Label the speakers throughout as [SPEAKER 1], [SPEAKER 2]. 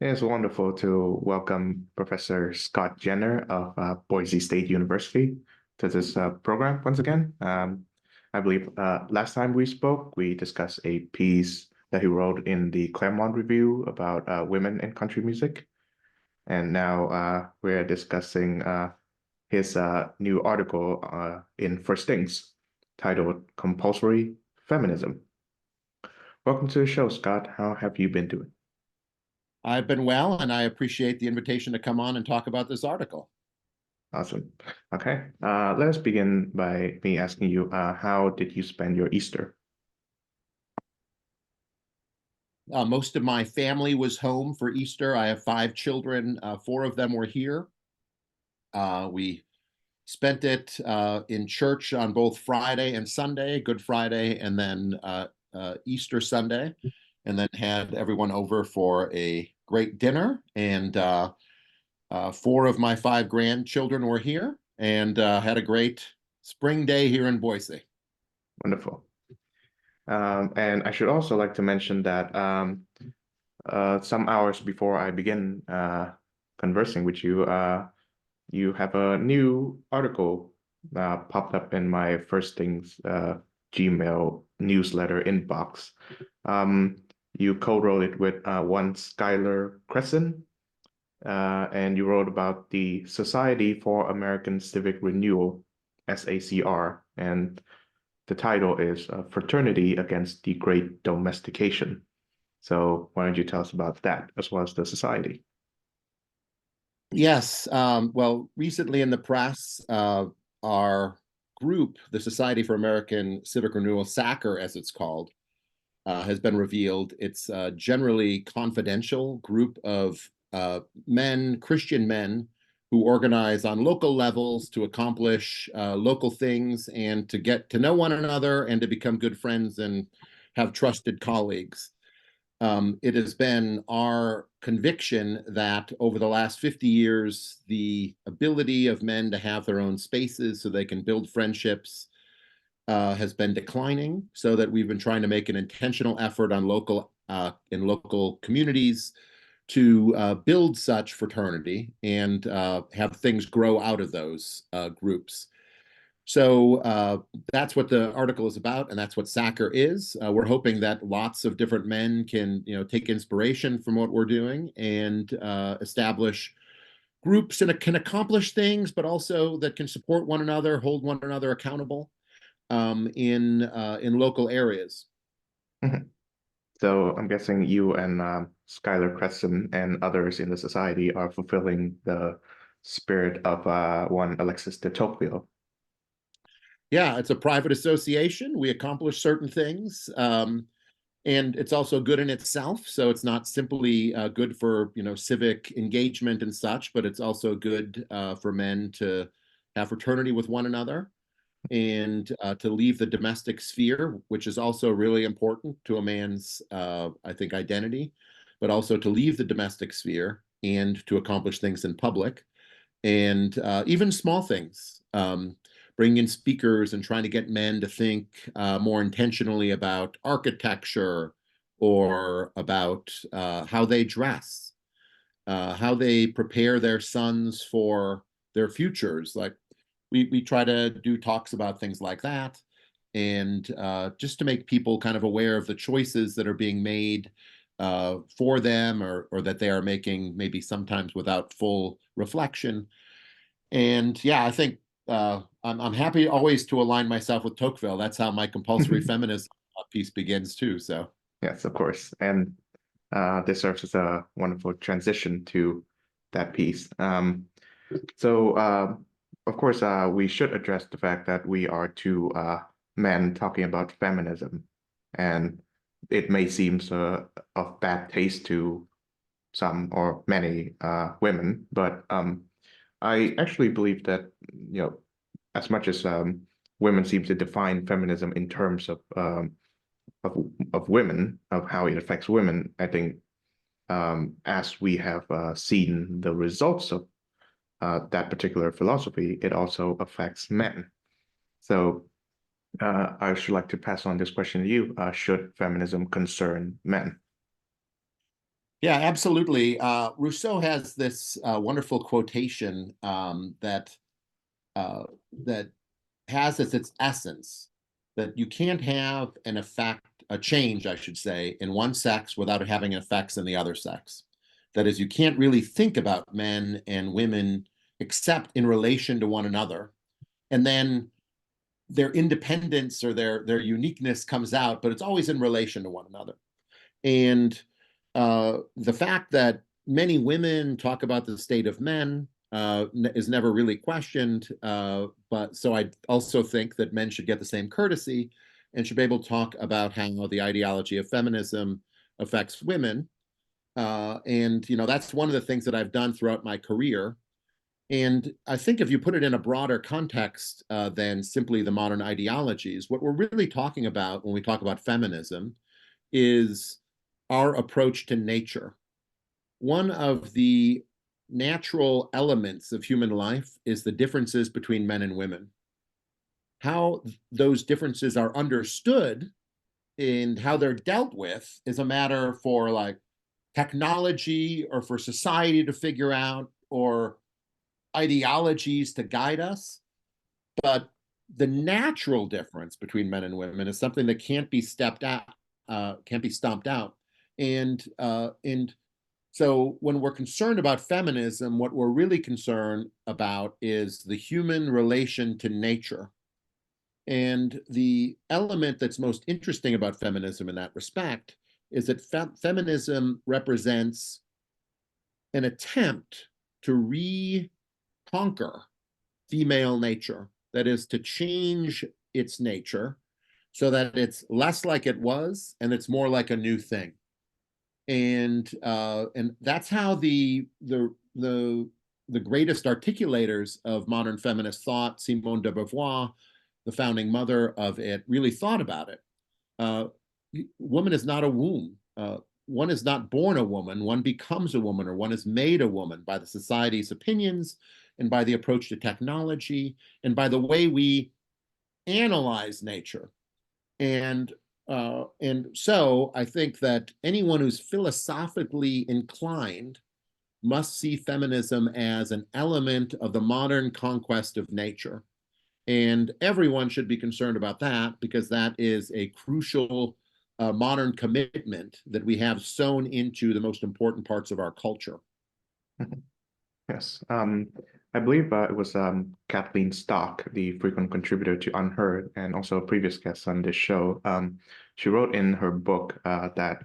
[SPEAKER 1] It's wonderful to welcome Professor Scott Jenner of Boise State University to this program once again. I believe last time we spoke, we discussed a piece that he wrote in the Claremont Review about women in country music. And now we're discussing his new article in First Things titled Compulsory Feminism. Welcome to the show, Scott. How have you been doing?
[SPEAKER 2] I've been well, and I appreciate the invitation to come on and talk about this article.
[SPEAKER 1] Awesome. Okay. Let us begin by me asking you, how did you spend your Easter?
[SPEAKER 2] Most of my family was home for Easter. I have five children. Four of them were here. We spent it in church on both Friday and Sunday, Good Friday, and then Easter Sunday, and then had everyone over for a great dinner. And four of my five grandchildren were here and had a great spring day here in Boise.
[SPEAKER 1] Wonderful. And I should also like to mention that some hours before I begin conversing with you, you have a new article popped up in my First Things Gmail newsletter inbox. You co-wrote it with one Skylar Crescent, and you wrote about the Society for American Civic Renewal, SACR, and the title is Fraternity Against the Great Domestication. So why don't you tell us about that as well as the society?
[SPEAKER 2] Yes. Well, recently in the press, our group, the Society for American Civic Renewal, SACR as it's called, has been revealed. It's a generally confidential group of men, Christian men, who organize on local levels to accomplish local things and to get to know one another and to become good friends and have trusted colleagues. It has been our conviction that over the last 50 years, the ability of men to have their own spaces so they can build friendships has been declining, so that we've been trying to make an intentional effort on in local communities to build such fraternity and have things grow out of those groups. So that's what the article is about, and that's what SACR is. We're hoping that lots of different men can, take inspiration from what we're doing and establish groups that can accomplish things, but also that can support one another, hold one another accountable in local areas.
[SPEAKER 1] Mhm. So I'm guessing you and Skylar Crescent and others in the society are fulfilling the spirit of one Alexis de Tocqueville.
[SPEAKER 2] Yeah, it's a private association. We accomplish certain things. And it's also good in itself. So it's not simply good for civic engagement and such, but it's also good for men to have fraternity with one another and to leave the domestic sphere, which is also really important to a man's, I think, identity, but also to leave the domestic sphere and to accomplish things in public and even small things. Bringing in speakers and trying to get men to think more intentionally about architecture or about how they dress, how they prepare their sons for their futures. Like we try to do talks about things like that, and just to make people kind of aware of the choices that are being made for them, or that they are making maybe sometimes without full reflection. And yeah, I think I'm happy always to align myself with Tocqueville. That's how my compulsory feminism piece begins too. So
[SPEAKER 1] Yes, of course. And this serves as a wonderful transition to that piece. So, of course, we should address the fact that we are two men talking about feminism, and it may seem of bad taste to some or many women, but I actually believe that, as much as women seem to define feminism in terms of of women, of how it affects women, I think as we have seen the results of that particular philosophy, it also affects men. So I should like to pass on this question to you. Should feminism concern men?
[SPEAKER 2] Yeah, absolutely. Rousseau has this wonderful quotation uh, that has as its essence that you can't have an effect, a change, I should say, in one sex without having effects in the other sex. That is, you can't really think about men and women except in relation to one another. And then their independence or their uniqueness comes out, but it's always in relation to one another. And the fact that many women talk about the state of men is never really questioned. But so I also think that men should get the same courtesy and should be able to talk about how the ideology of feminism affects women. And that's one of the things that I've done throughout my career. And I think if you put it in a broader context than simply the modern ideologies, what we're really talking about when we talk about feminism is our approach to nature. One of the natural elements of human life is the differences between men and women. How those differences are understood and how they're dealt with is a matter for like technology or for society to figure out or ideologies to guide us. But the natural difference between men and women is something that can't be stepped out, can't be stomped out. And so when we're concerned about feminism, what we're really concerned about is the human relation to nature. And the element that's most interesting about feminism in that respect is that feminism represents an attempt to reconquer female nature, that is, to change its nature so that it's less like it was and it's more like a new thing. And that's how the greatest articulators of modern feminist thought, Simone de Beauvoir, the founding mother of it, really thought about it. Uh, Woman is not a womb. One is not born a woman. One becomes a woman, or one is made a woman by the society's opinions and by the approach to technology and by the way we analyze nature. And so I think that anyone who's philosophically inclined must see feminism as an element of the modern conquest of nature. And everyone should be concerned about that because that is a crucial modern commitment that we have sewn into the most important parts of our culture.
[SPEAKER 1] Yes. I believe it was Kathleen Stock, the frequent contributor to Unheard, and also a previous guest on this show. She wrote in her book that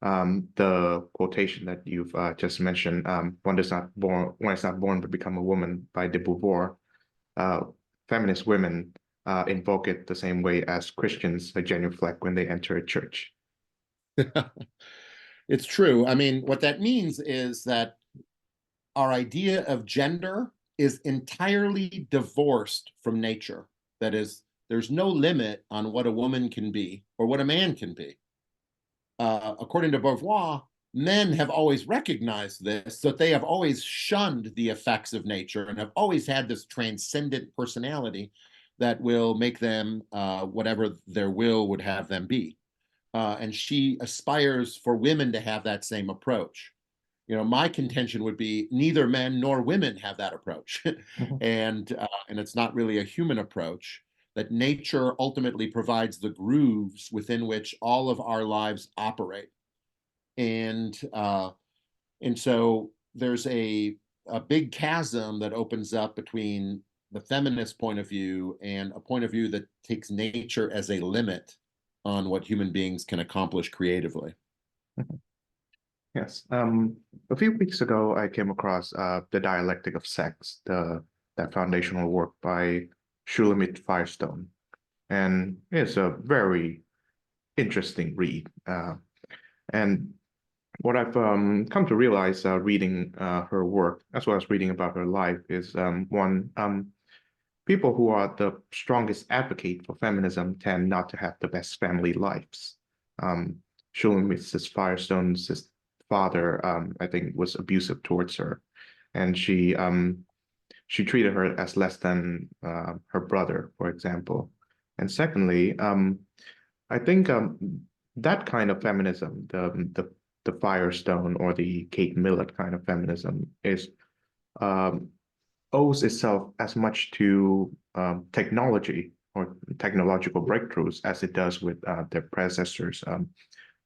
[SPEAKER 1] the quotation that you've just mentioned, one is not born but become a woman by de Beauvoir. Uh, Feminist women invoke it the same way as Christians genuflect when they enter a church.
[SPEAKER 2] It's true. I mean, what that means is that our idea of gender is entirely divorced from nature. That is, there's no limit on what a woman can be or what a man can be. According to Beauvoir, men have always recognized this, that they have always shunned the effects of nature and have always had this transcendent personality that will make them whatever their will would have them be. And she aspires for women to have that same approach. My contention would be neither men nor women have that approach,
[SPEAKER 1] Mhm.
[SPEAKER 2] and it's not really a human approach. That nature ultimately provides the grooves within which all of our lives operate, and so there's a big chasm that opens up between the feminist point of view and a point of view that takes nature as a limit on what human beings can accomplish creatively.
[SPEAKER 1] Yes. A few weeks ago, I came across The Dialectic of Sex, that foundational work by Shulamit Firestone, and it's a very interesting read. And what I've come to realize reading her work, as well as reading about her life, is one, people who are the strongest advocate for feminism tend not to have the best family lives. Um, Shulamit Firestone's father, I think, was abusive towards her, and she treated her as less than her brother, for example. And secondly, I think that kind of feminism, the Firestone or the Kate Millett kind of feminism is um, owes itself as much to technology or technological breakthroughs as it does with their predecessors,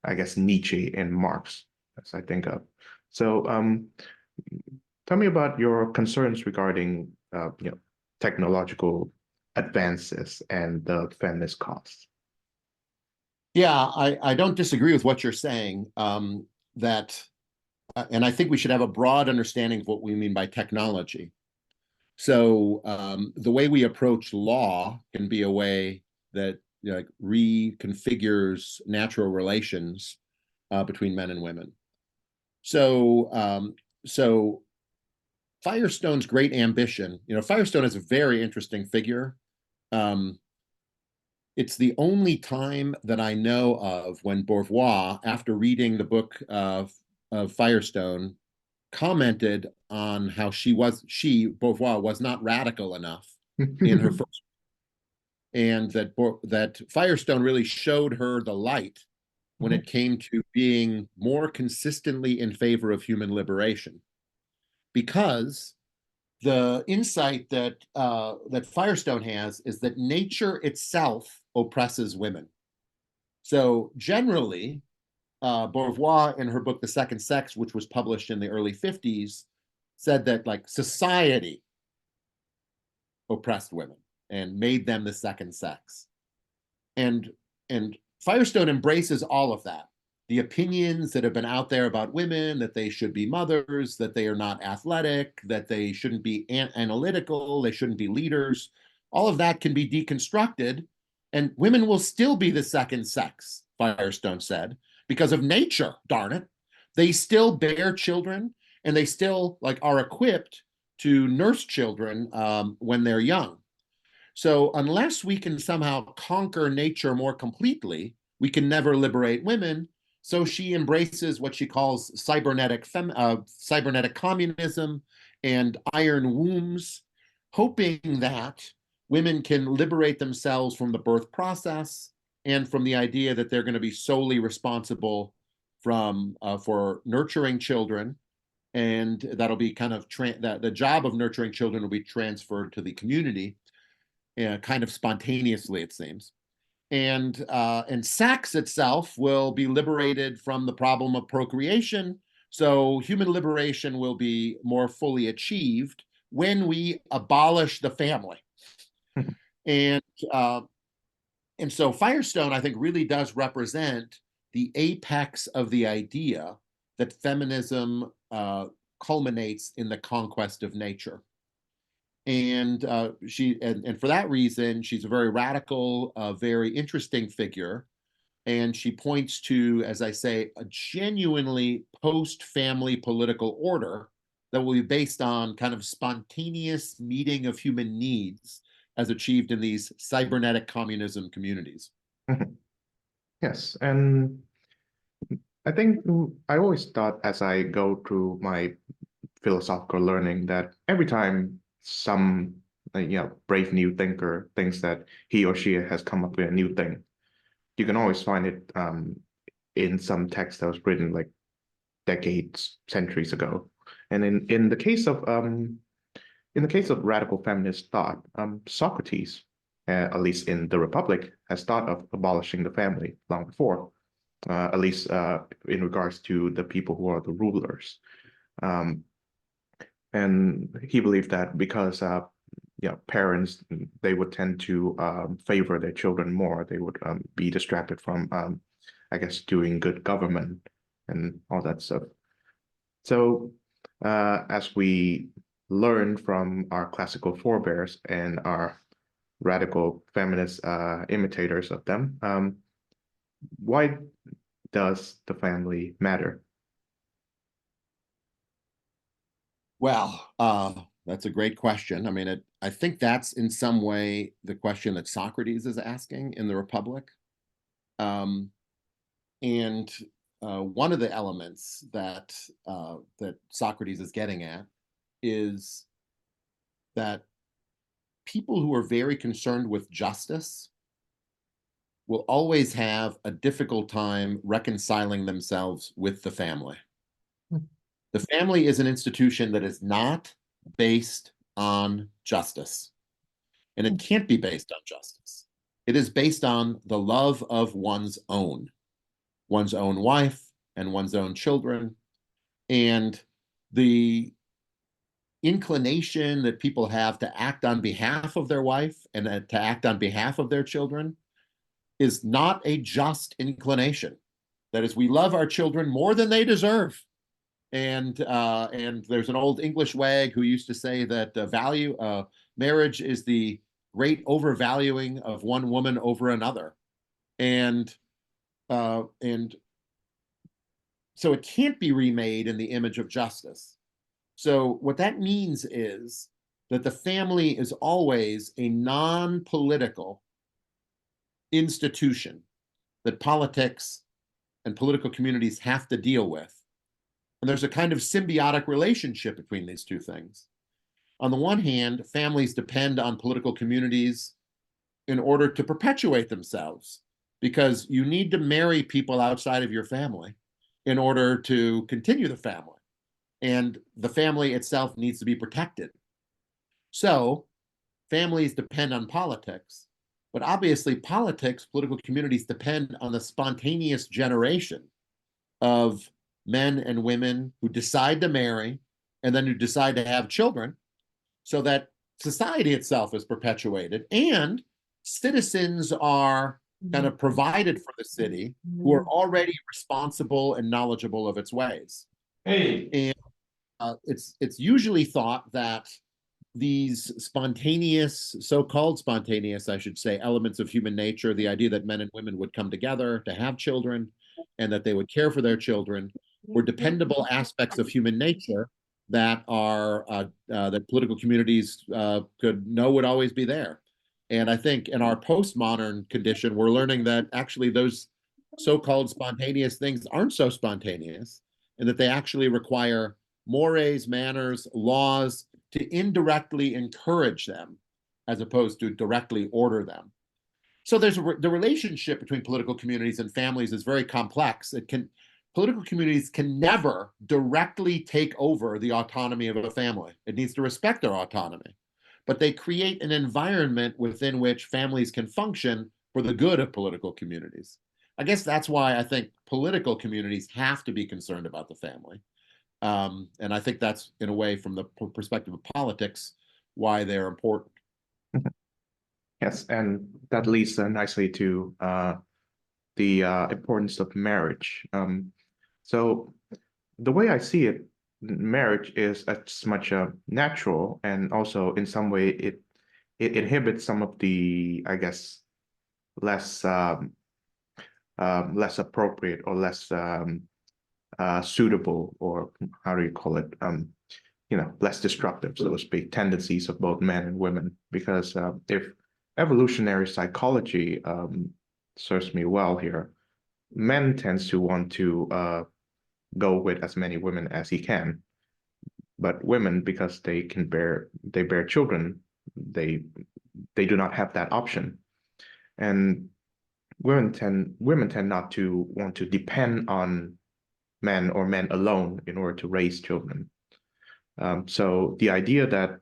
[SPEAKER 1] I guess Nietzsche and Marx, as I think of. So tell me about your concerns regarding technological advances and the feminist cause.
[SPEAKER 2] Yeah, I don't disagree with what you're saying. That, and I think we should have a broad understanding of what we mean by technology. So the way we approach law can be a way that like reconfigures natural relations between men and women. So Firestone's great ambition, Firestone is a very interesting figure. It's the only time that I know of when Beauvoir, after reading the book of Firestone, commented on how Beauvoir was not radical enough in her first, and that Firestone really showed her the light when it came to being more consistently in favor of human liberation. Because the insight that Firestone has is that nature itself oppresses women. So generally, Beauvoir, in her book *The Second Sex*, which was published in the early '50s, said that like society oppressed women and made them the second sex. And Firestone embraces all of that. The opinions that have been out there about women, that they should be mothers, that they are not athletic, that they shouldn't be analytical, they shouldn't be leaders, all of that can be deconstructed, and women will still be the second sex, Firestone said, because of nature, darn it. They still bear children, and they still like are equipped to nurse children when they're young. So unless we can somehow conquer nature more completely, we can never liberate women. So she embraces what she calls cybernetic communism and iron wombs, hoping that women can liberate themselves from the birth process and from the idea that they're going to be solely responsible for nurturing children, and that'll be kind of that the job of nurturing children will be transferred to the community, kind of spontaneously, it seems. And sex itself will be liberated from the problem of procreation. So human liberation will be more fully achieved when we abolish the family. And uh, and so Firestone, I think, really does represent the apex of the idea that feminism culminates in the conquest of nature. And for that reason, she's a very radical, very interesting figure. And she points to, as I say, a genuinely post-family political order that will be based on kind of spontaneous meeting of human needs as achieved in these cybernetic communism communities.
[SPEAKER 1] Yes, and I think I always thought as I go through my philosophical learning that every time some brave new thinker thinks that he or she has come up with a new thing, you can always find it in some text that was written like decades, centuries ago. And in the case of radical feminist thought, Socrates, at least in the Republic, has thought of abolishing the family long before, at least in regards to the people who are the rulers. Um, and he believed that because parents, they would tend to favor their children more. They would be distracted from, I guess, doing good government and all that stuff. So as we learn from our classical forebears and our radical feminist imitators of them, why does the family matter?
[SPEAKER 2] Well, that's a great question. I mean, I think that's in some way the question that Socrates is asking in the Republic. Um, and one of the elements that Socrates is getting at is that people who are very concerned with justice will always have a difficult time reconciling themselves with the family. The family is an institution that is not based on justice, and it can't be based on justice. It is based on the love of one's own wife and one's own children, and the inclination that people have to act on behalf of their wife and to act on behalf of their children is not a just inclination. That is, we love our children more than they deserve. And there's an old English wag who used to say that marriage is the great overvaluing of one woman over another. And so it can't be remade in the image of justice. So what that means is that the family is always a non-political institution that politics and political communities have to deal with. And there's a kind of symbiotic relationship between these two things. On the one hand, families depend on political communities in order to perpetuate themselves, because you need to marry people outside of your family in order to continue the family. And the family itself needs to be protected. So families depend on politics, but obviously political communities depend on the spontaneous generation of men and women who decide to marry and then who decide to have children, so that society itself is perpetuated and citizens are kind of provided for the city who are already responsible and knowledgeable of its ways.
[SPEAKER 1] Hey.
[SPEAKER 2] And it's usually thought that these spontaneous, so-called spontaneous, I should say, elements of human nature, the idea that men and women would come together to have children and that they would care for their children, were dependable aspects of human nature that are that political communities could know would always be there. And I think in our postmodern condition, we're learning that actually those so-called spontaneous things aren't so spontaneous, and that they actually require mores, manners, laws to indirectly encourage them as opposed to directly order them. So the relationship between political communities and families is very complex. Political communities can never directly take over the autonomy of a family. It needs to respect their autonomy. But they create an environment within which families can function for the good of political communities. I guess that's why I think political communities have to be concerned about the family. And I think that's, in a way, from the perspective of politics, why they're important.
[SPEAKER 1] Yes, and that leads nicely to the importance of marriage. So the way I see it, marriage is as much natural, and also in some way it inhibits some of the, I guess, less less appropriate or less suitable, or how do you call it? Less destructive, so to speak, tendencies of both men and women. Because if evolutionary psychology serves me well here, men tends to want to go with as many women as he can, but women, because they bear children, they do not have that option, and women tend not to want to depend on men or men alone in order to raise children. So the idea that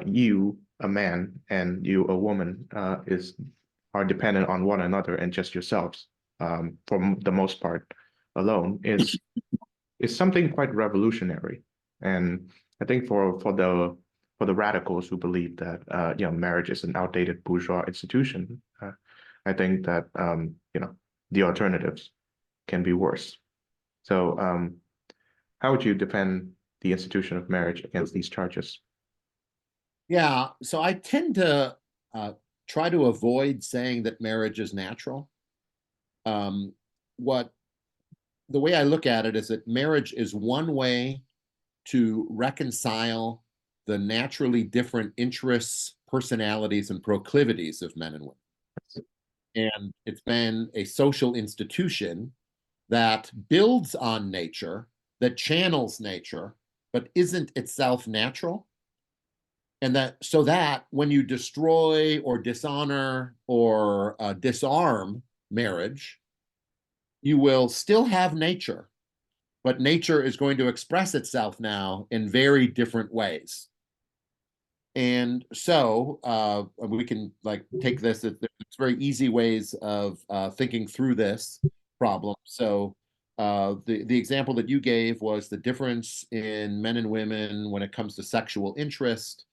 [SPEAKER 1] you, a man, and you, a woman, are dependent on one another and just yourselves, for the most part, alone, is something quite revolutionary. And I think for the radicals who believe that marriage is an outdated bourgeois institution, I think that the alternatives can be worse. So how would you defend the institution of marriage against these charges?
[SPEAKER 2] Yeah, so I tend to try to avoid saying that marriage is natural. Um, the way I look at it is that marriage is one way to reconcile the naturally different interests, personalities, and proclivities of men and women. And it's been a social institution that builds on nature, that channels nature, but isn't itself natural. And that so that when you destroy or dishonor or disarm marriage, you will still have nature, but nature is going to express itself now in very different ways. And so we can like take this. It's very easy ways of thinking through this problem. So the example that you gave was the difference in men and women when it comes to sexual interest.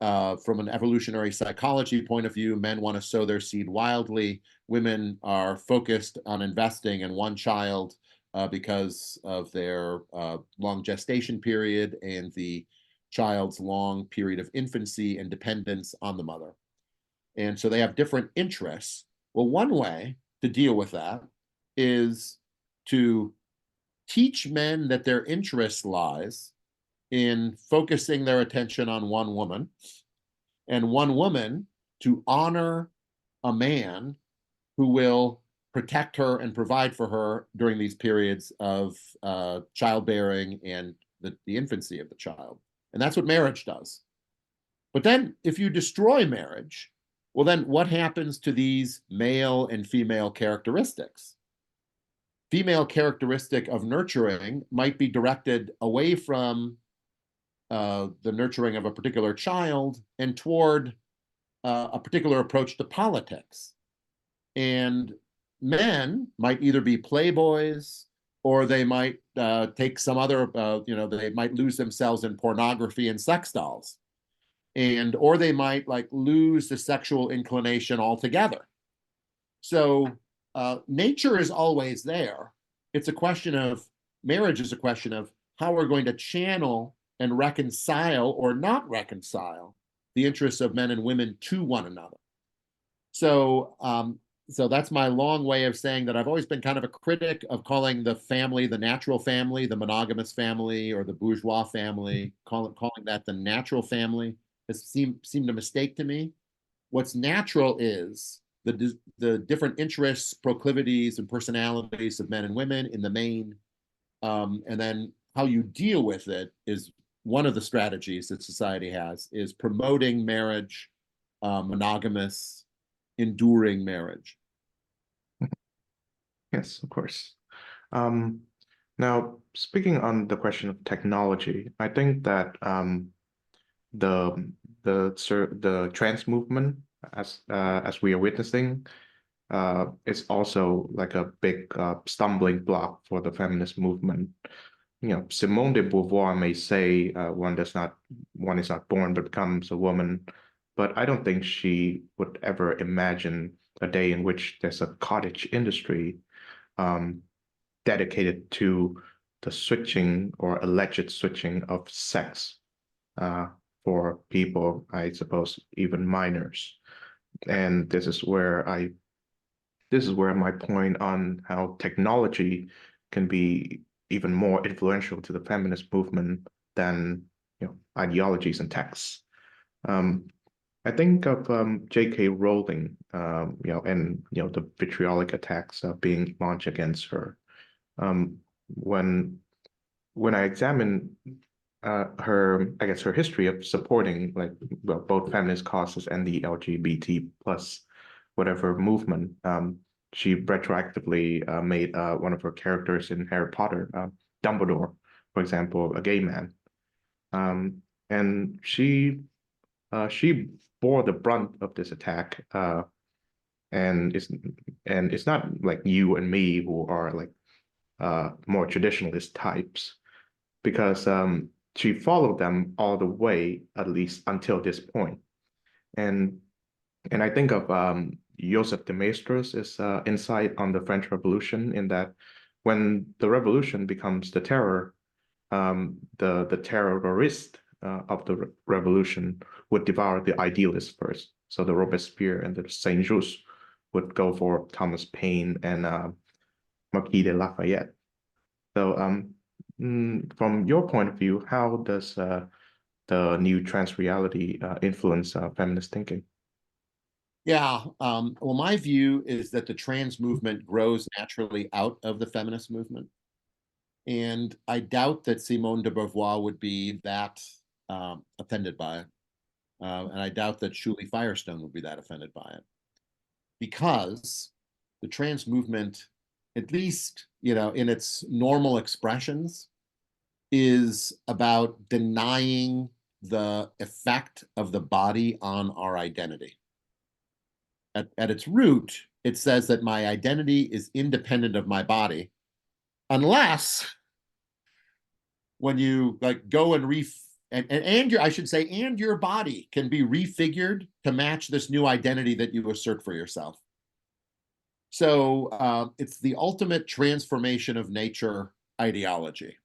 [SPEAKER 2] From an evolutionary psychology point of view, men want to sow their seed wildly. Women are focused on investing in one child because of their long gestation period and the child's long period of infancy and dependence on the mother. And so they have different interests. Well, one way to deal with that is to teach men that their interest lies in focusing their attention on one woman, and one woman to honor a man who will protect her and provide for her during these periods of childbearing and the infancy of the child. And that's what marriage does. But then if you destroy marriage, well, then what happens to these male and female characteristics? Female characteristic of nurturing might be directed away from the nurturing of a particular child and toward a particular approach to politics. And men might either be playboys or they might take some other, they might lose themselves in pornography and sex dolls. And, or they might like lose the sexual inclination altogether. So nature is always there. It's a question of, marriage is a question of how we're going to channel and reconcile or not reconcile the interests of men and women to one another. So, so that's my long way of saying that I've always been kind of a critic of calling the family the natural family, the monogamous family, or the bourgeois family, calling that the natural family has seemed a mistake to me. What's natural is the different interests, proclivities, and personalities of men and women in the main, and then how you deal with it is one of the strategies that society has, is promoting marriage, monogamous, enduring marriage.
[SPEAKER 1] Yes, of course. Um, Now, speaking on the question of technology, I think that the the trans movement, as we are witnessing, is also like a big stumbling block for the feminist movement. Simone de Beauvoir may say one is not born but becomes a woman, but I don't think she would ever imagine a day in which there's a cottage industry um, dedicated to the switching or alleged switching of sex uh, for people, I suppose, even minors. And this is where my point on how technology can be even more influential to the feminist movement than ideologies and texts. Um, I think of J.K. Rowling, and the vitriolic attacks being launched against her. Um, when I examine I guess her history of supporting both feminist causes and the LGBT plus whatever movement, she retroactively made one of her characters in Harry Potter, Dumbledore, for example, a gay man, and she bore the brunt of this attack, and it's not like you and me who are like more traditionalist types, because she followed them all the way, at least until this point. And I think of Joseph de Maistre' insight on the French Revolution, in that when the revolution becomes the terror, the terrorist of the revolution would devour the idealists first. So the Robespierre and the Saint-Just would go for Thomas Paine and Marquis de Lafayette. So, from your point of view, how does the new trans reality influence feminist thinking?
[SPEAKER 2] Yeah. Well, my view is that the trans movement grows naturally out of the feminist movement. And I doubt that Simone de Beauvoir would be that offended by it. And I doubt that Shuli Firestone would be that offended by it, because the trans movement, at least, in its normal expressions, is about denying the effect of the body on our identity. At its root, it says that my identity is independent of my body, unless when you like go and I should say, and your body can be refigured to match this new identity that you assert for yourself. So it's the ultimate transformation of nature ideology.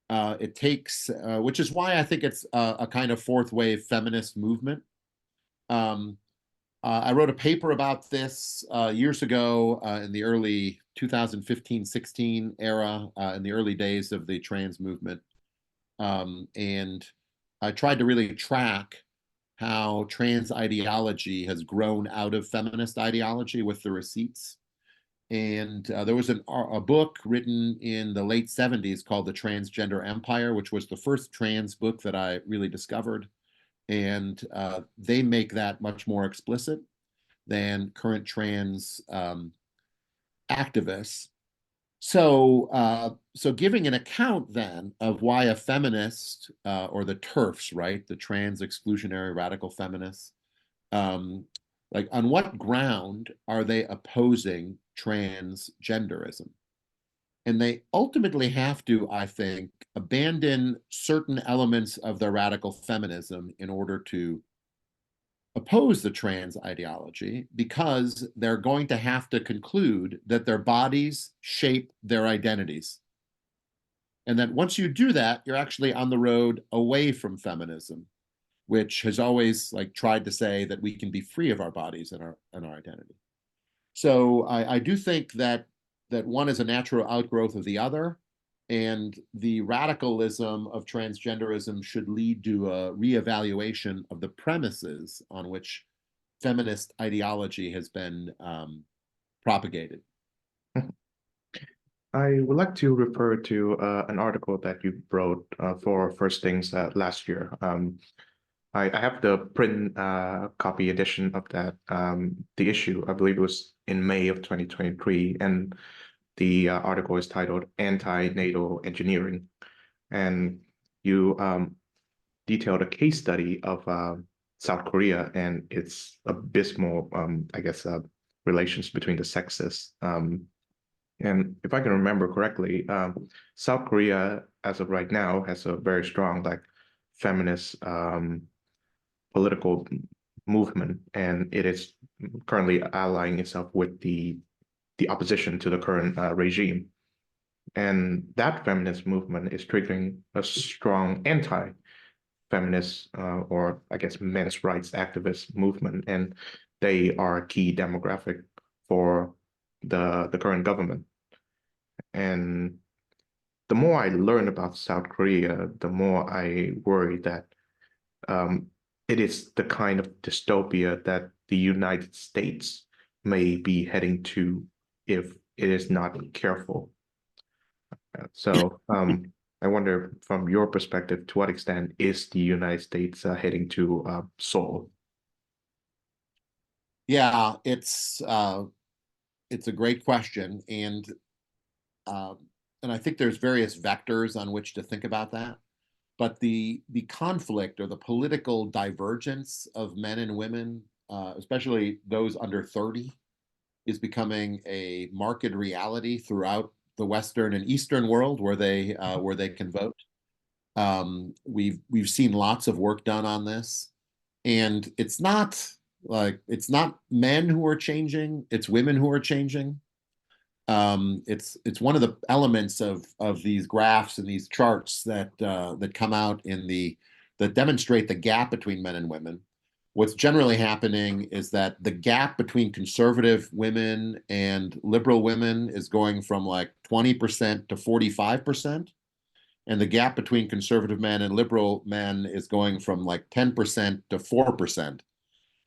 [SPEAKER 2] It takes, which is why I think it's a kind of fourth wave feminist movement. I wrote a paper about this years ago in the early 2015-16 era, in the early days of the trans movement. And I tried to really track how trans ideology has grown out of feminist ideology with the receipts. And there was a book written in the late 70s called The Transgender Empire, which was the first trans book that I really discovered. And they make that much more explicit than current trans activists. So giving an account then of why a feminist or the TERFs, right, the trans exclusionary radical feminists, like on what ground are they opposing transgenderism? And they ultimately have to, I think, abandon certain elements of their radical feminism in order to oppose the trans ideology, because they're going to have to conclude that their bodies shape their identities. And that once you do that, you're actually on the road away from feminism, which has always like tried to say that we can be free of our bodies and our identity. So I do think that one is a natural outgrowth of the other, and the radicalism of transgenderism should lead to a reevaluation of the premises on which feminist ideology has been propagated.
[SPEAKER 1] I would like to refer to an article that you wrote for First Things last year. I have the print copy edition of that. The issue, I believe it was in May of 2023, and the article is titled Anti-Natal Engineering. And you detailed a case study of South Korea and its abysmal, I guess, relations between the sexes. And if I can remember correctly, South Korea, as of right now, has a very strong, like, feminist political movement, and it is currently allying itself with the opposition to the current regime. And that feminist movement is triggering a strong anti-feminist, or I guess men's rights activist movement, and they are a key demographic for the current government. And the more I learn about South Korea, the more I worry that um, it is the kind of dystopia that the United States may be heading to if it is not careful. So I wonder, from your perspective, to what extent is the United States heading to Seoul?
[SPEAKER 2] Yeah, it's a great question, uh, and I think there's various vectors on which to think about that. But the conflict or the political divergence of men and women, especially those under 30, is becoming a marked reality throughout the Western and Eastern world where they can vote. We've seen lots of work done on this, and it's not men who are changing; it's women who are changing. It's one of the elements of these graphs and these charts that come out that demonstrate the gap between men and women. What's generally happening is that the gap between conservative women and liberal women is going from like 20% to 45%. And the gap between conservative men and liberal men is going from like 10% to 4%.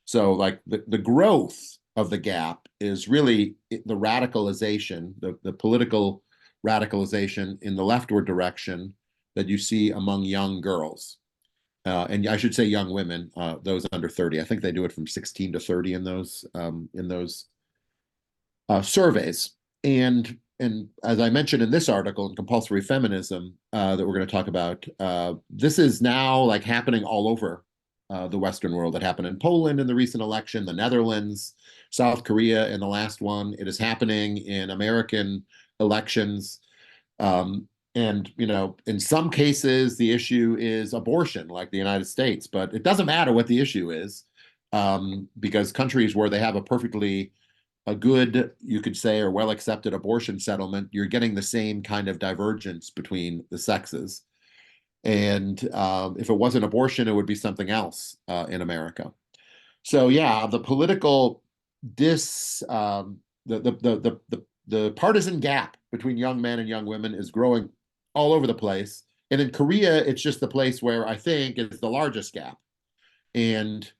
[SPEAKER 2] So like the growth of the gap is really the radicalization, the political radicalization in the leftward direction that you see among young girls. and I should say young women, those under 30. I think they do it from 16 to 30 in those surveys. And as I mentioned in this article in Compulsory Feminism that we're going to talk about, this is now like happening all over the Western world. It happened in Poland in the recent election, the Netherlands, South Korea in the last one. It is happening in American elections. And, you know, in some cases, the issue is abortion, like the United States, but it doesn't matter what the issue is, because countries where they have a good, you could say, or well accepted abortion settlement, you're getting the same kind of divergence between the sexes. And if it wasn't abortion, it would be something else in America. So yeah, the political the partisan gap between young men and young women is growing all over the place. And in Korea, it's just the place where I think is the largest gap. And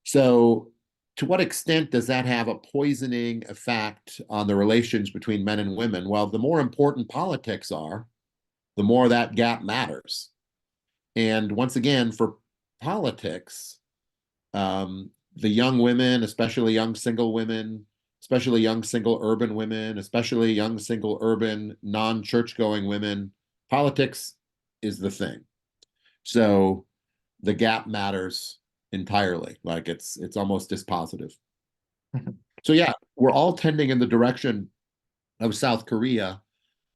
[SPEAKER 2] so to what extent does that have a poisoning effect on the relations between men and women? Well, the more important politics are, the more that gap matters. And once again, for politics, the young women, especially young single women, especially young single urban women, especially young single urban non-church going women, politics is the thing. So the gap matters entirely. Like it's almost dispositive. So yeah, we're all tending in the direction of South Korea,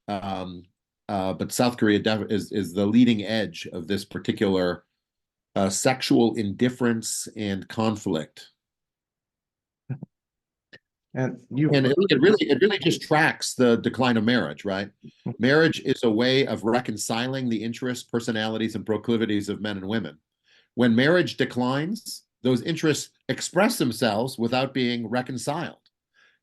[SPEAKER 2] but South Korea is the leading edge of this particular sexual indifference and conflict.
[SPEAKER 1] And you,
[SPEAKER 2] And it really just tracks the decline of marriage, right? Marriage is a way of reconciling the interests, personalities, and proclivities of men and women. When marriage declines, those interests express themselves without being reconciled.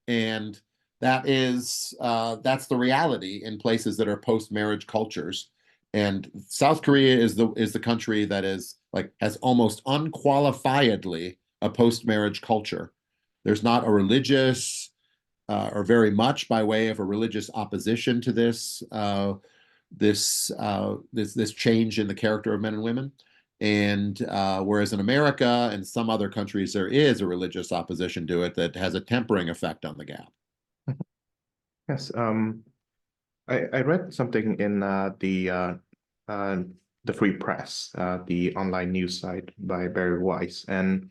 [SPEAKER 2] And that's the reality in places that are post-marriage cultures. And South Korea is the country that has almost unqualifiedly a post-marriage culture. There's not a religious or very much by way of a religious opposition to this change in the character of men and women. And whereas in America and some other countries, there is a religious opposition to it that has a tempering effect on the gap.
[SPEAKER 1] yes, I read something in the Free Press, the online news site by Barry Weiss, and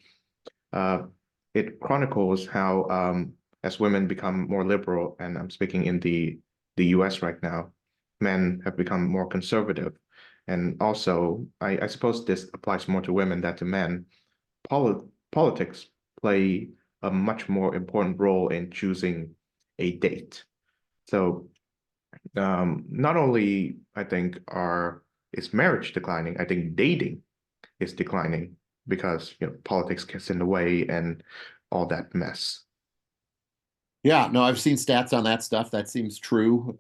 [SPEAKER 1] it chronicles how as women become more liberal, and I'm speaking in the US right now, men have become more conservative. And also, I suppose this applies more to women than to men. Politics play a much more important role in choosing a date. So not only I think is marriage declining, I think dating is declining because politics gets in the way and all that mess.
[SPEAKER 2] Yeah, no, I've seen stats on that stuff. That seems true.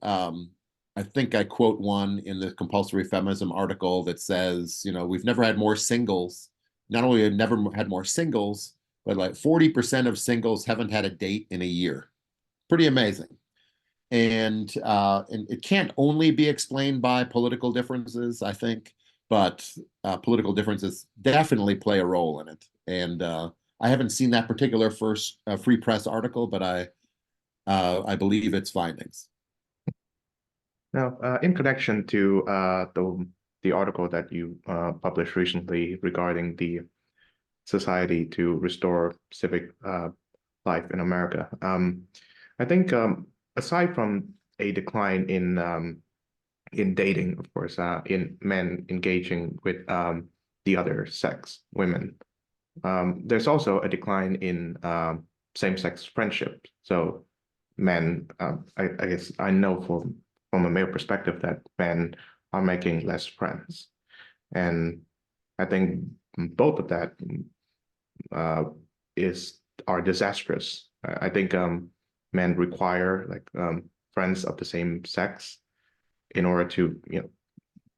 [SPEAKER 2] I think I quote one in the Compulsory Feminism article that says, we've never had more singles. Not only have never had more singles, but like 40% of singles haven't had a date in a year. Pretty amazing. And it can't only be explained by political differences, I think, but political differences definitely play a role in it. And I haven't seen that particular first Free Press article, but I believe its findings.
[SPEAKER 1] Now, in connection to the article that you published recently regarding the Society to Restore Civic Life in America, I think aside from a decline in dating, of course, in men engaging with the other sex, women, there's also a decline in same-sex friendship. So men, I guess I know from a male perspective that men are making less friends. And I think both of that uh, are disastrous. I think men require friends of the same sex in order to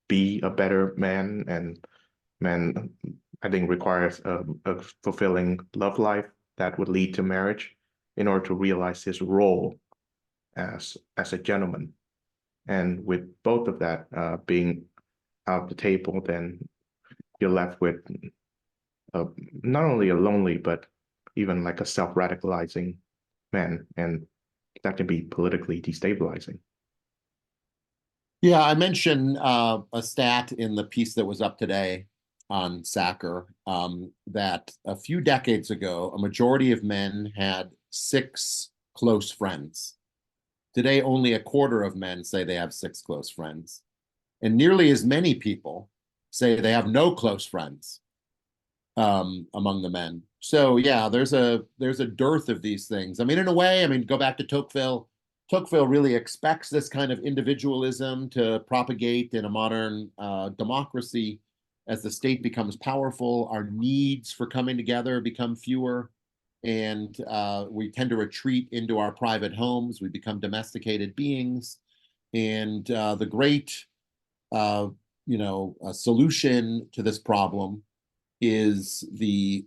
[SPEAKER 1] be a better man, and men I think requires a fulfilling love life that would lead to marriage in order to realize his role as a gentleman. And with both of that being out of the table, then you're left with uh, not only a lonely, but even like a self-radicalizing man, and that can be politically destabilizing.
[SPEAKER 2] Yeah, I mentioned a stat in the piece that was up today on Sacker, that a few decades ago, a majority of men had 6 close friends. Today, only a quarter of men say they have 6 close friends. And nearly as many people say they have no close friends among the men. So yeah, there's a dearth of these things. I mean, in a way, I mean, go back to Tocqueville. Tocqueville really expects this kind of individualism to propagate in a modern democracy. As the state becomes powerful, our needs for coming together become fewer, and we tend to retreat into our private homes. We become domesticated beings, and the great, solution to this problem is the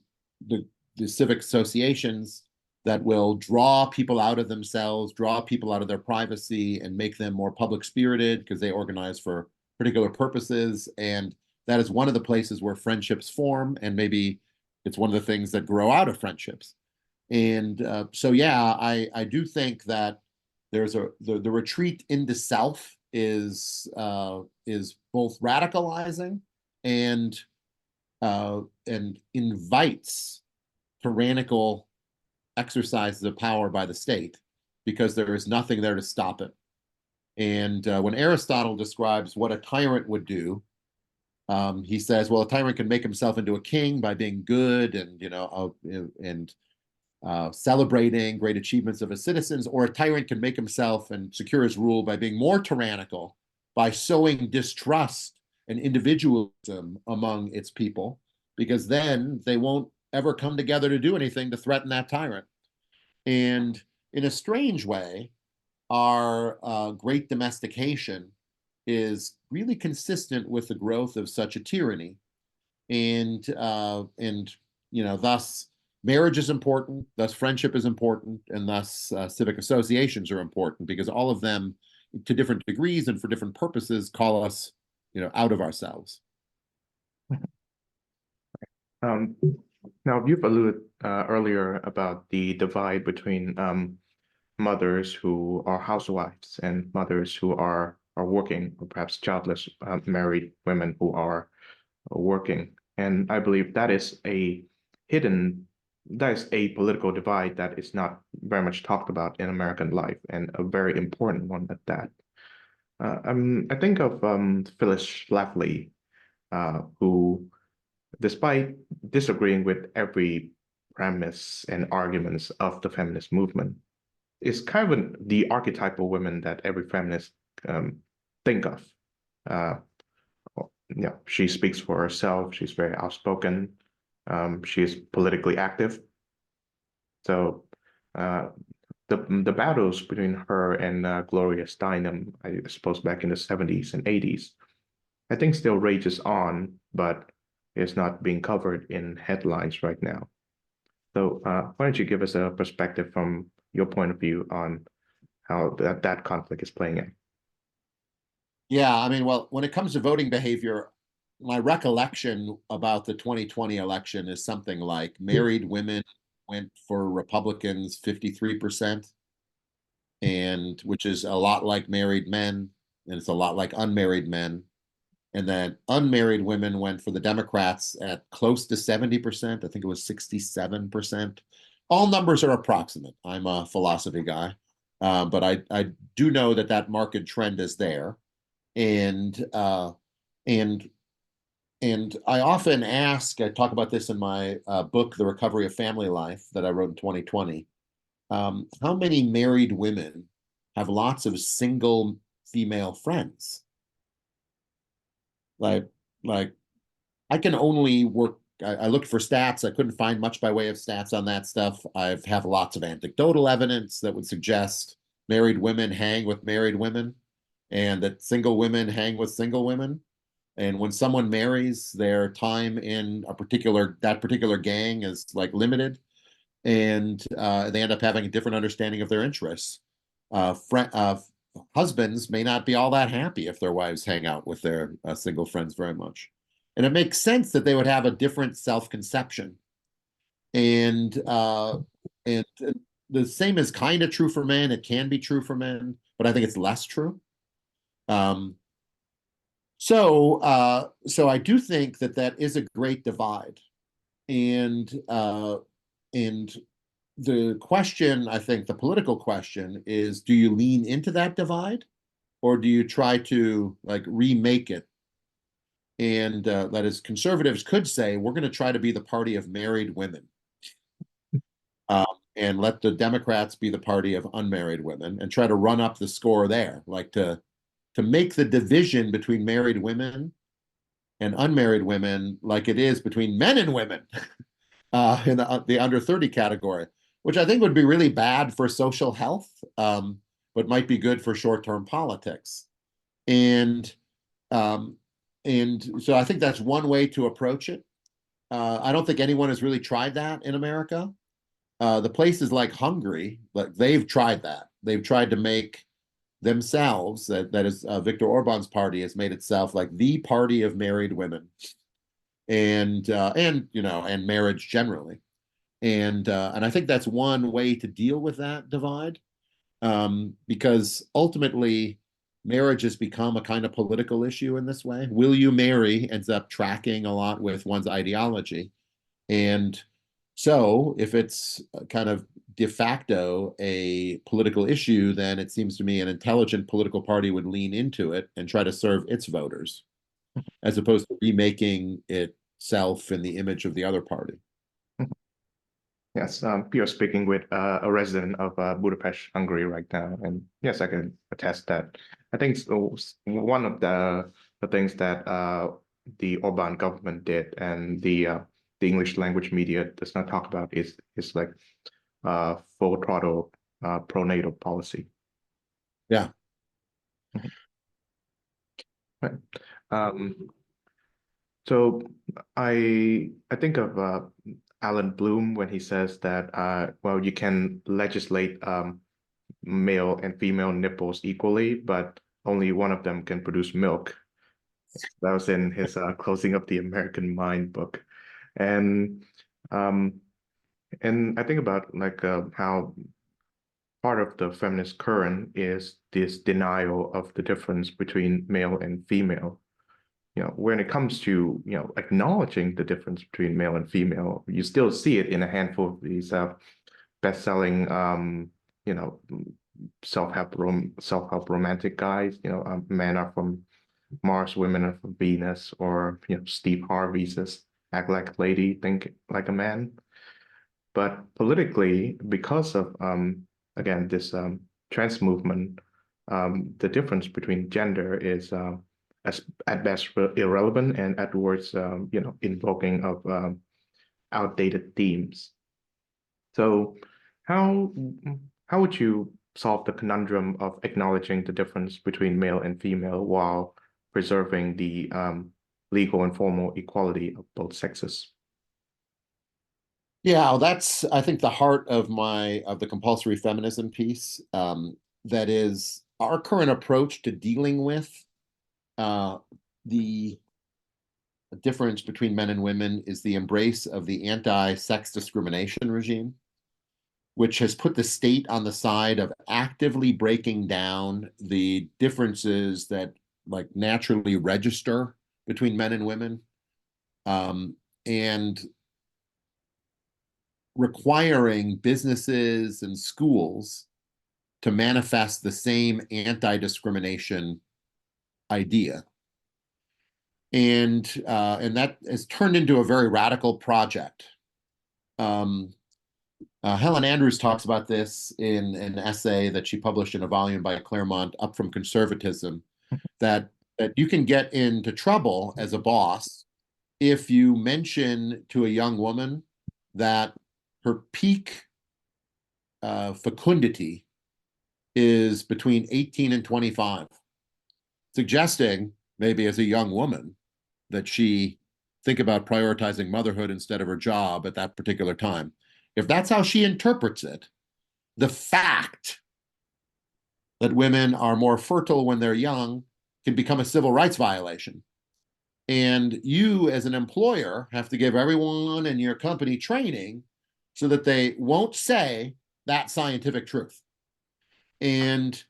[SPEAKER 2] civic associations that will draw people out of themselves, draw people out of their privacy, and make them more public spirited because they organize for particular purposes. And that is one of the places where friendships form, and maybe it's one of the things that grow out of friendships. And so, yeah, I do think that there's the retreat into self is both radicalizing and invites tyrannical exercises of power by the state because there is nothing there to stop it. And when Aristotle describes what a tyrant would do, he says, well, a tyrant can make himself into a king by being good and, celebrating great achievements of his citizens, or a tyrant can make himself and secure his rule by being more tyrannical, by sowing distrust and individualism among its people, because then they won't ever come together to do anything to threaten that tyrant. And in a strange way, our great domestication is really consistent with the growth of such a tyranny, and thus marriage is important, thus friendship is important, and thus civic associations are important because all of them, to different degrees and for different purposes, call us, out of ourselves.
[SPEAKER 1] Um, Now, you've alluded earlier about the divide between mothers who are housewives and mothers who are working, or perhaps childless married women who are working. And I believe that is a political divide that is not very much talked about in American life, and a very important one at that. I think of Phyllis Schlafly, who, despite disagreeing with every premise and arguments of the feminist movement, is kind of the archetypal woman that every feminist um, think of. Uh, she speaks for herself. She's very outspoken. She's politically active. So uh, the battles between her and Gloria Steinem, I suppose back in the 70s and 80s, I think still rages on, but is not being covered in headlines right now. So why don't you give us a perspective from your point of view on how that conflict is playing out?
[SPEAKER 2] Yeah, I mean, well, when it comes to voting behavior, my recollection about the 2020 election is something like married women went for Republicans 53%, and which is a lot like married men, and it's a lot like unmarried men. And then unmarried women went for the Democrats at close to 70%. I think it was 67%. All numbers are approximate. I'm a philosophy guy, but I do know that market trend is there. And and and I often ask, I talk about this in my book, The Recovery of Family Life, that I wrote in 2020. How many married women have lots of single female friends? Like, like I can only work. I looked for stats. I couldn't find much by way of stats on that stuff. I have lots of anecdotal evidence that would suggest married women hang with married women, and that single women hang with single women. And when someone marries, their time in that particular gang is like limited, and they end up having a different understanding of their interests. Husbands may not be all that happy if their wives hang out with their single friends very much. And it makes sense that they would have a different self-conception. And the same is kind of true for men. It can be true for men, but I think it's less true. Um, so I do think that that is a great divide. And the question, I think the political question is, do you lean into that divide or do you try to like remake it? And that is, conservatives could say, we're going to try to be the party of married women. Um, and let the Democrats be the party of unmarried women and try to run up the score there, like to make the division between married women and unmarried women like it is between men and women in the under 30 category, which I think would be really bad for social health, but might be good for short-term politics. And um, and so I think that's one way to approach it. I don't think anyone has really tried that in America. The places like Hungary, like they've tried that. They've tried to make themselves, that is Viktor Orban's party has made itself like the party of married women and you know, and marriage generally. And I think that's one way to deal with that divide, because ultimately marriage has become a kind of political issue in this way. Will you marry ends up tracking a lot with one's ideology. And so if it's kind of de facto a political issue, then it seems to me an intelligent political party would lean into it and try to serve its voters, as opposed to remaking itself in the image of the other party.
[SPEAKER 1] Yes, you're speaking with a resident of Budapest, Hungary right now, and yes, I can attest that. I think one of the things that the Orban government did and the English language media does not talk about is like full throttle pro-NATO policy.
[SPEAKER 2] Yeah.
[SPEAKER 1] Right. Um, so I think of Alan Bloom when he says that well, you can legislate male and female nipples equally, but only one of them can produce milk. That was in his Closing of the American Mind book. And um, and I think about like how part of the feminist current is this denial of the difference between male and female. You know, when it comes to, you know, acknowledging the difference between male and female, you still see it in a handful of these best-selling, you know, self-help romantic guys. You know, men are from Mars, women are from Venus, or you know, Steve Harvey's says, "Act like a lady, think like a man." But politically, because of again this trans movement, the difference between gender is as at best irrelevant, and at worst, you know, invoking of outdated themes. So, how how would you solve the conundrum of acknowledging the difference between male and female while preserving the legal and formal equality of both sexes?
[SPEAKER 2] Yeah, well, that's I think the heart of the compulsory feminism piece. That is our current approach to dealing with uh, the difference between men and women is the embrace of the anti-sex discrimination regime, which has put the state on the side of actively breaking down the differences that like naturally register between men and women, and requiring businesses and schools to manifest the same anti-discrimination idea. And that has turned into a very radical project. Um, Helen Andrews talks about this in an essay that she published in a volume by Claremont, Up from Conservatism, that you can get into trouble as a boss if you mention to a young woman that her peak fecundity is between 18 and 25, suggesting maybe as a young woman that she think about prioritizing motherhood instead of her job at that particular time. If that's how she interprets it, the fact that women are more fertile when they're young can become a civil rights violation. And you, as an employer, have to give everyone in your company training so that they won't say that scientific truth. And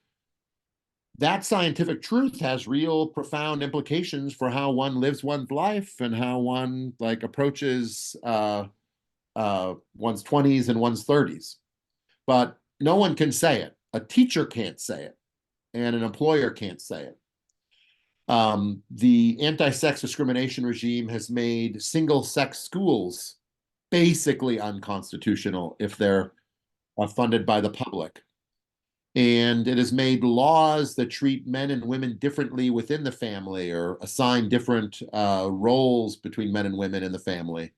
[SPEAKER 2] that scientific truth has real profound implications for how one lives one's life and how one like approaches one's 20s and one's 30s. But no one can say it. A teacher can't say it, and an employer can't say it. The anti-sex discrimination regime has made single-sex schools basically unconstitutional if they're funded by the public. And it has made laws that treat men and women differently within the family or assign different roles between men and women in the family.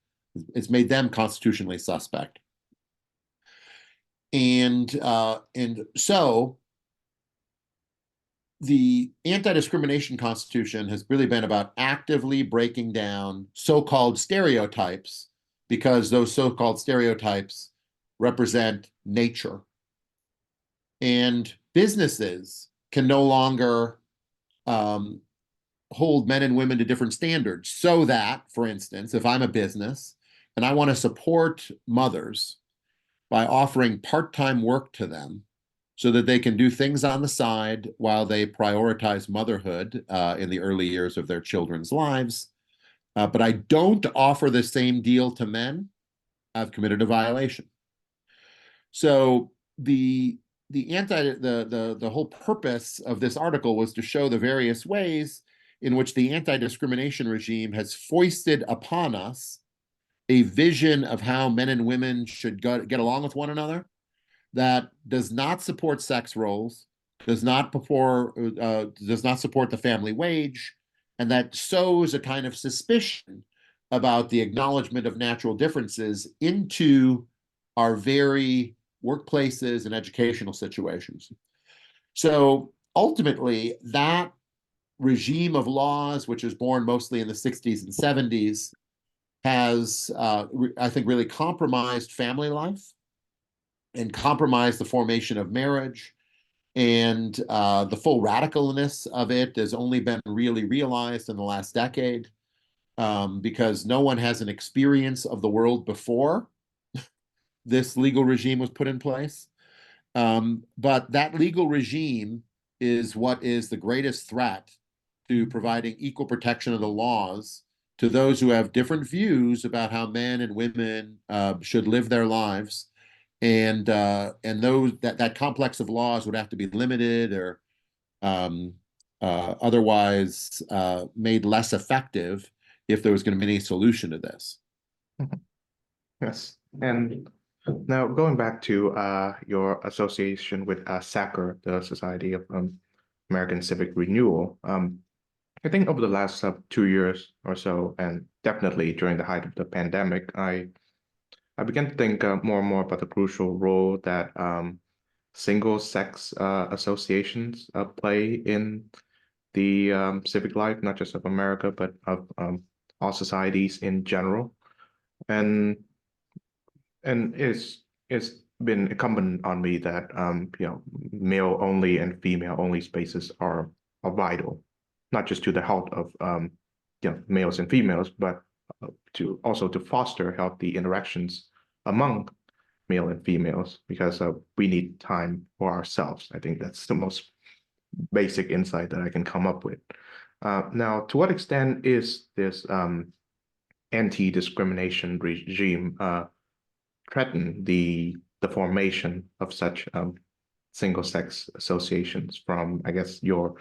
[SPEAKER 2] It's made them constitutionally suspect. And so the anti-discrimination constitution has really been about actively breaking down so-called stereotypes because those so-called stereotypes represent nature. And businesses can no longer hold men and women to different standards so that, for instance, if I'm a business and I want to support mothers by offering part-time work to them so that they can do things on the side while they prioritize motherhood in the early years of their children's lives. But I don't offer the same deal to men, I've committed a violation. So the whole purpose of this article was to show the various ways in which the anti-discrimination regime has foisted upon us a vision of how men and women should get along with one another that does not support sex roles, does not support the family wage, and that sows a kind of suspicion about the acknowledgement of natural differences into our very workplaces and educational situations. So ultimately, that regime of laws, which was born mostly in the 60s and 70s, has, I think, really compromised family life and compromised the formation of marriage. And the full radicalness of it has only been really realized in the last decade because no one has an experience of the world before this legal regime was put in place. But that legal regime is what is the greatest threat to providing equal protection of the laws to those who have different views about how men and women should live their lives. And those that complex of laws would have to be limited or otherwise made less effective if there was going to be any solution to this.
[SPEAKER 1] Yes. And now going back to your association with SACR, the Society of American Civic Renewal, I think over the last 2 years or so, and definitely during the height of the pandemic, I began to think more and more about the crucial role that single-sex associations play in the civic life, not just of America, but of all societies in general. And it's been incumbent on me that male only and female only spaces are vital, not just to the health of males and females, but to also to foster healthy interactions among male and females because we need time for ourselves. I think that's the most basic insight that I can come up with. Now, to what extent is this anti-discrimination regime threaten the formation of such single-sex associations from, I guess, your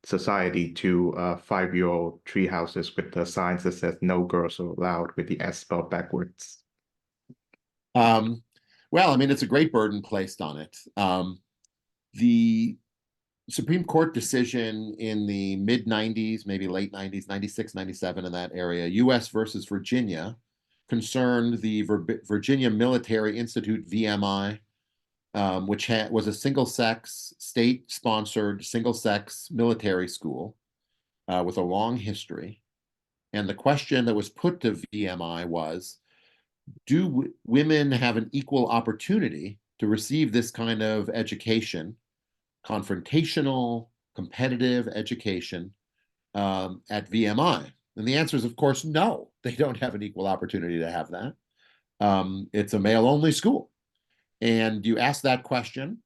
[SPEAKER 1] society to 5-year-old tree houses with the signs that says "No girls are allowed" with the S spelled backwards?
[SPEAKER 2] Well, I mean, it's a great burden placed on it. The Supreme Court decision in the mid 90s, maybe late 90s, 96, 97 in that area, US versus Virginia, concerned the Virginia Military Institute, VMI, which was a single-sex, state-sponsored, single-sex military school with a long history. And the question that was put to VMI was, do women have an equal opportunity to receive this kind of education, confrontational, competitive education, at VMI? And the answer is, of course, no. They don't have an equal opportunity to have that. It's a male-only school. And you ask that question,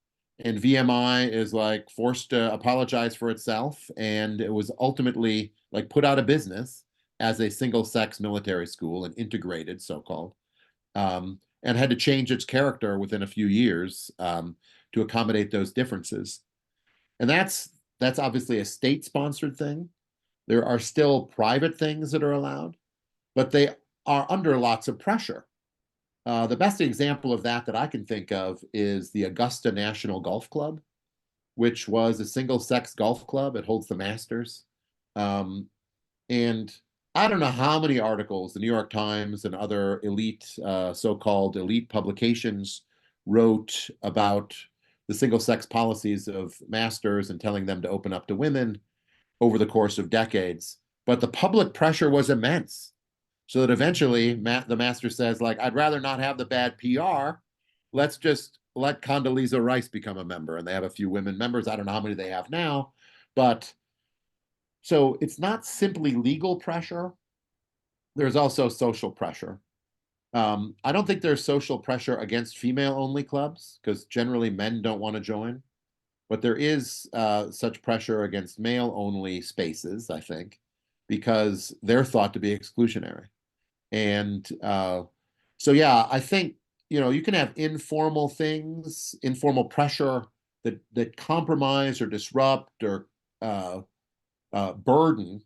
[SPEAKER 2] and VMI is like forced to apologize for itself, and it was ultimately like put out of business as a single-sex military school, an integrated so-called, and had to change its character within a few years to accommodate those differences. And that's obviously a state-sponsored thing. There are still private things that are allowed, but they are under lots of pressure. The best example of that I can think of is the Augusta National Golf Club, which was a single-sex golf club. It holds the Masters. And I don't know how many articles the New York Times and other elite, so-called elite publications wrote about the single-sex policies of Masters and telling them to open up to women over the course of decades. But the public pressure was immense. So that eventually the master says, like, I'd rather not have the bad PR. Let's just let Condoleezza Rice become a member. And they have a few women members. I don't know how many they have now. But so it's not simply legal pressure. There's also social pressure. I don't think there's social pressure against female-only clubs because generally men don't want to join. But there is such pressure against male-only spaces, I think, because they're thought to be exclusionary. And so, yeah, I think, you can have informal things, informal pressure that compromise or disrupt or burden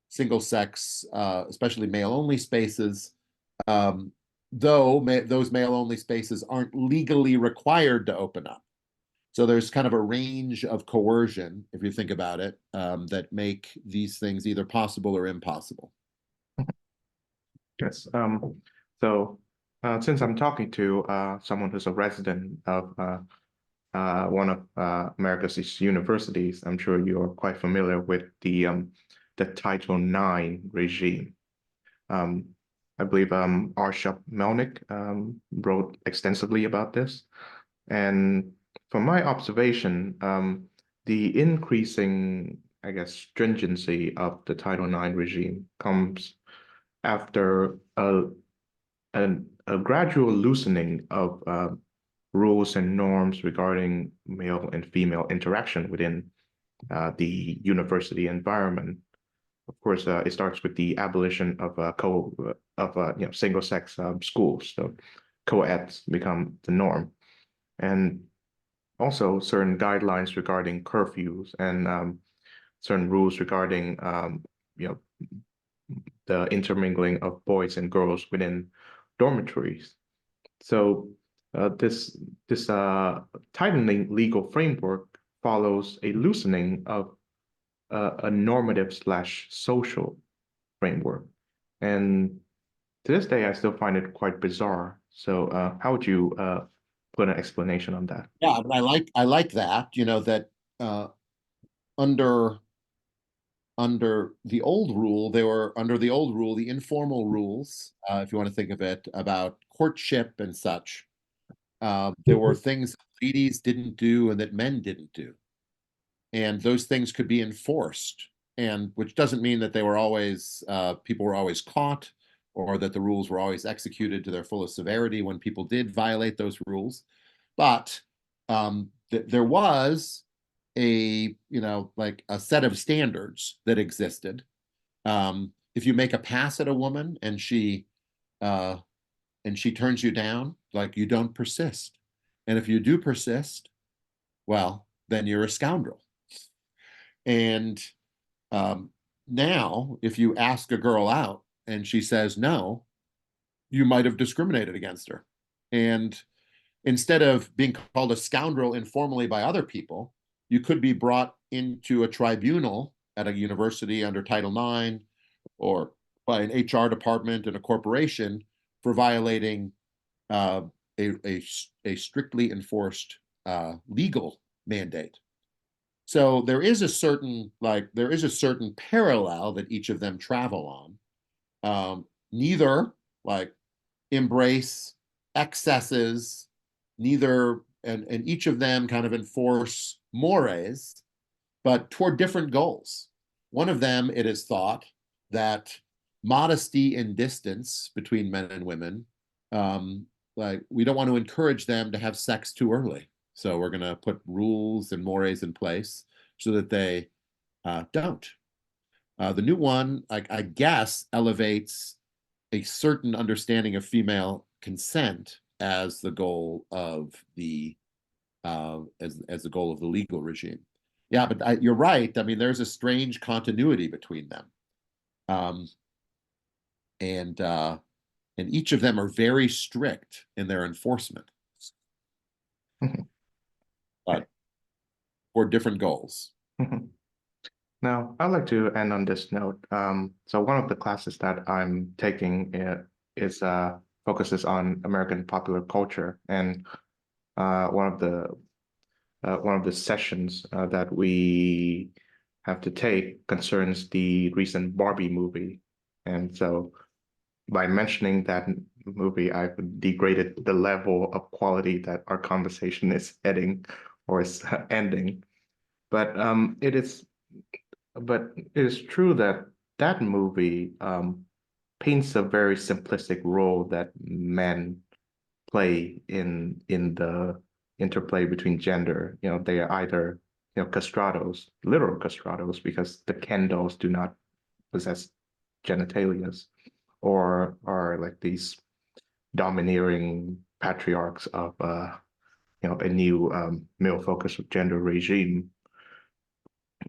[SPEAKER 2] single sex, especially male only spaces, though those male only spaces aren't legally required to open up. So there's kind of a range of coercion, if you think about it, that make these things either possible or impossible.
[SPEAKER 1] Yes. So since I'm talking to someone who's a resident of one of America's universities, I'm sure you're quite familiar with the Title IX regime. Um, I believe Arshad Melnick wrote extensively about this. And from my observation, the increasing, I guess, stringency of the Title IX regime comes after a gradual loosening of rules and norms regarding male and female interaction within the university environment. Of course, it starts with the abolition of single-sex schools. So co-eds become the norm, and also certain guidelines regarding curfews and certain rules regarding you know the intermingling of boys and girls within dormitories. So this tightening legal framework follows a loosening of a normative slash social framework. And to this day, I still find it quite bizarre. So how would you put an explanation on that?
[SPEAKER 2] Yeah, but I like that, that uh, under the old rule, the informal rules, if you want to think of it, about courtship and such. There were things that ladies didn't do and that men didn't do. And those things could be enforced. And which doesn't mean that they were always, people were always caught or that the rules were always executed to their fullest severity when people did violate those rules. But there was like a set of standards that existed. If you make a pass at a woman uh, and she turns you down, like you don't persist. And if you do persist, well, then you're a scoundrel. And um, now, if you ask a girl out and she says no, you might have discriminated against her. And instead of being called a scoundrel informally by other people, you could be brought into a tribunal at a university under Title IX or by an HR department in a corporation for violating uh, a strictly enforced legal mandate. So there is a certain parallel that each of them travel on. Neither like embrace excesses, neither and each of them kind of enforce mores, but toward different goals. One of them, it is thought that modesty and distance between men and women, like we don't want to encourage them to have sex too early. So we're going to put rules and mores in place so that they don't. The new one, I guess, elevates a certain understanding of female consent as the goal of the as the goal of the legal regime. Yeah, but you're right. I mean, there's a strange continuity between them, um, and each of them are very strict in their enforcement,
[SPEAKER 1] Mhm.
[SPEAKER 2] but for different goals.
[SPEAKER 1] Mhm. Now, I'd like to end on this note. So one of the classes that I'm taking is focuses on American popular culture, and one of the sessions that we have to take concerns the recent Barbie movie. And so by mentioning that movie, I've degraded the level of quality that our conversation is heading or is ending. But it is true that that movie paints a very simplistic role that men play in the interplay between gender. They are either, castrados, literal castrados, because the Ken dolls do not possess genitalias, or are like these domineering patriarchs of a new male-focused gender regime.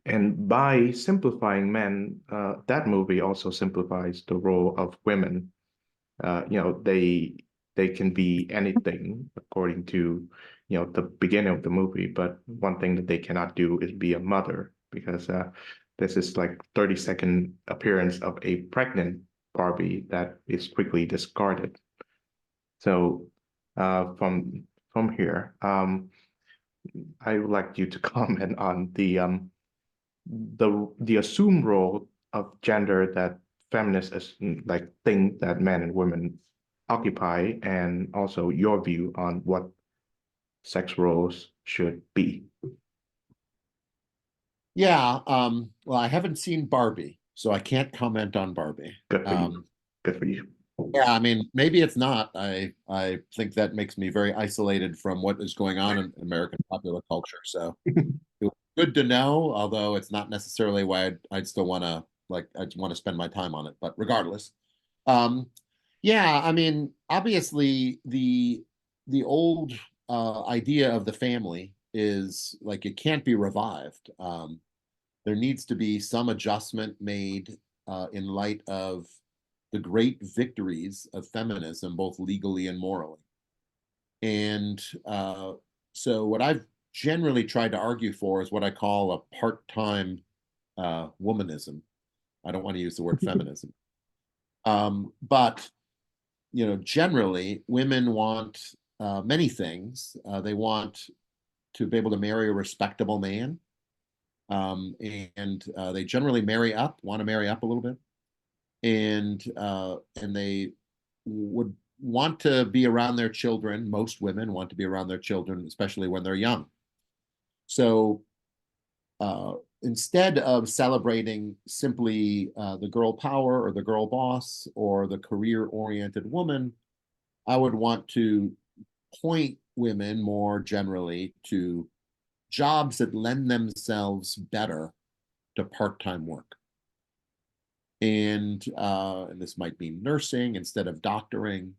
[SPEAKER 1] And by simplifying men, that movie also simplifies the role of women. They can be anything according to the beginning of the movie, but one thing that they cannot do is be a mother, because this is like 30-second appearance of a pregnant Barbie that is quickly discarded. So from here, I would like you to comment on the assumed role of gender that feminists like think that men and women occupy, and also your view on what sex roles should be.
[SPEAKER 2] Yeah, well, I haven't seen Barbie, so I can't comment on Barbie.
[SPEAKER 1] Good for you. Good for you.
[SPEAKER 2] Yeah, I mean, maybe it's not. I think that makes me very isolated from what is going on in American popular culture. So it was good to know, although it's not necessarily why I'd still want to I'd want to spend my time on it. But regardless, um, yeah, I mean, obviously the old idea of the family is like it can't be revived. There needs to be some adjustment made in light of the great victories of feminism, both legally and morally. And so, what I've generally tried to argue for is what I call a part-time womanism. I don't want to use the word feminism, but generally, women want many things. They want to be able to marry a respectable man, and they generally want to marry up a little bit, and they would want to be around their children. Most women want to be around their children, especially when they're young. So uh, instead of celebrating simply the girl power or the girl boss or the career-oriented woman, I would want to point women more generally to jobs that lend themselves better to part-time work. And this might mean nursing instead of doctoring.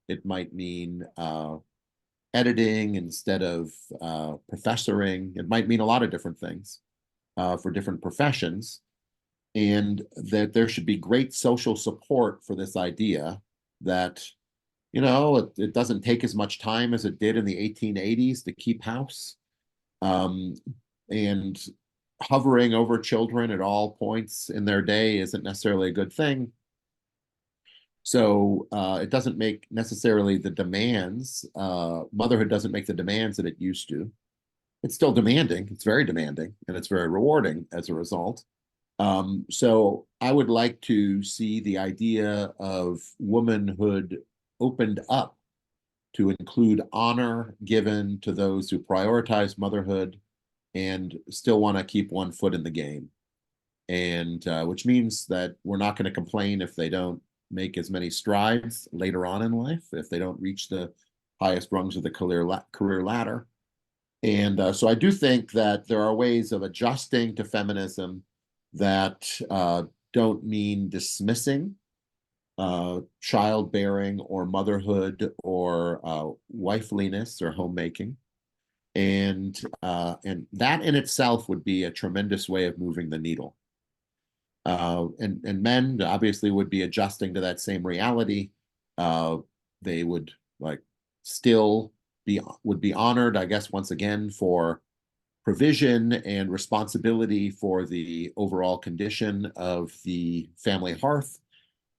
[SPEAKER 2] It might mean editing instead of professoring. It might mean a lot of different things for different professions, and that there should be great social support for this idea that it doesn't take as much time as it did in the 1880s to keep house, um, and hovering over children at all points in their day isn't necessarily a good thing. So it doesn't make necessarily the demands, motherhood doesn't make the demands that it used to. It's still demanding, it's very demanding, and it's very rewarding as a result. So I would like to see the idea of womanhood opened up to include honor given to those who prioritize motherhood and still want to keep one foot in the game. and which means that we're not going to complain if they don't make as many strides later on in life, if they don't reach the highest rungs of the career ladder. And so I do think that there are ways of adjusting to feminism that don't mean dismissing childbearing or motherhood or wifeliness or homemaking. And that in itself would be a tremendous way of moving the needle. And men obviously would be adjusting to that same reality. They would still would be honored, I guess, once again for provision and responsibility for the overall condition of the family hearth.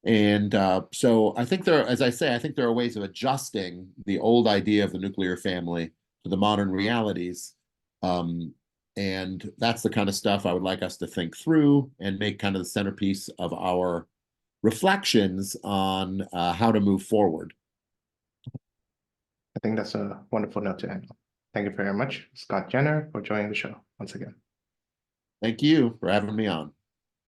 [SPEAKER 2] And so I think as I say, I think there are ways of adjusting the old idea of the nuclear family to the modern realities. And that's the kind of stuff I would like us to think through and make kind of the centerpiece of our reflections on how to move forward.
[SPEAKER 1] I think that's a wonderful note to end on. Thank you very much, Scott Yenor, for joining the show once again.
[SPEAKER 2] Thank you for having me on.